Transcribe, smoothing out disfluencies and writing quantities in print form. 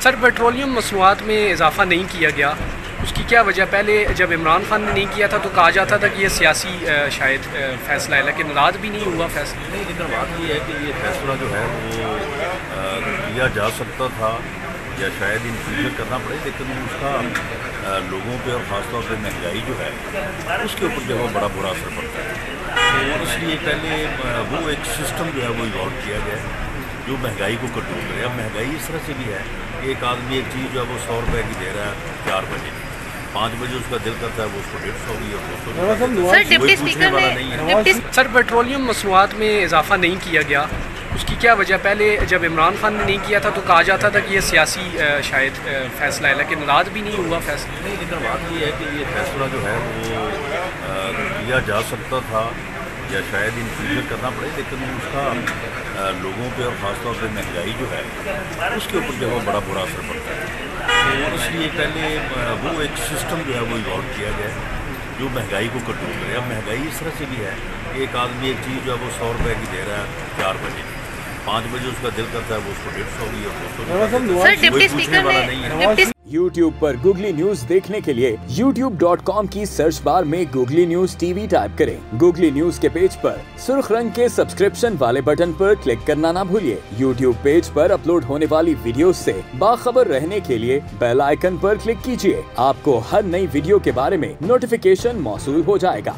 Sir, petroleum मसनूआत में इजाफा नहीं किया गया, उसकी क्या वजह? पहले जब इमरान खान ने नहीं किया था तो कहा जाता था कि ये सियासी शायद फ़ैसला है, लेकिन रात भी नहीं हुआ फैसला। नहीं, लेकिन बात ये है कि ये फैसला जो है वो लिया जा सकता था या शायद इन फ्यूचर करना पड़े, लेकिन उसका लोगों पे और ख़ासतौर पे महंगाई जो है उसके ऊपर जो है बड़ा बुरा असर पड़ता है। तो इसलिए पहले वो एक सिस्टम जो है वो इवॉल्व किया गया है जो महंगाई को कंट्रोल करे। अब महंगाई इस तरह से भी है कि एक आदमी एक चीज़ जो है वो 100 रुपये की दे रहा है 4 बजे, 5 बजे उसका दिल करता है वो उसको 150 की और 200। सर, पेट्रोलियम मसनूआत में इजाफा नहीं किया गया, उसकी क्या वजह? पहले जब इमरान खान ने नहीं किया था तो कहा जाता था कि ये सियासी शायद फ़ैसला है, लेकिन रात भी नहीं हुआ फैसला। नहीं, लेकिन बात ये है कि ये फैसला जो है वो लिया जा सकता था या शायद इन फ्यूचर करना पड़े, लेकिन उसका लोगों पे और ख़ासतौर पे महंगाई जो है उसके ऊपर जो है बड़ा बुरा असर पड़ता है। तो इसलिए पहले वो एक सिस्टम जो है वो इवॉल्व किया गया है जो महंगाई को कंट्रोल करे। अब महंगाई इस तरह से भी है कि एक आदमी एक चीज़ जो है वो 100 रुपये की दे रहा है 4 बजे, 5 बजे उसका दिल करता है वो उसको 150 की और 200। YouTube पर गूगली न्यूज देखने के लिए youtube.com की सर्च बार में गूगली न्यूज टीवी टाइप करें। गूगली न्यूज के पेज पर सुर्ख रंग के सब्सक्रिप्शन वाले बटन पर क्लिक करना ना भूलिए। YouTube पेज पर अपलोड होने वाली वीडियोस से बाखबर रहने के लिए बेल आइकन पर क्लिक कीजिए। आपको हर नई वीडियो के बारे में नोटिफिकेशन मौसूल हो जाएगा।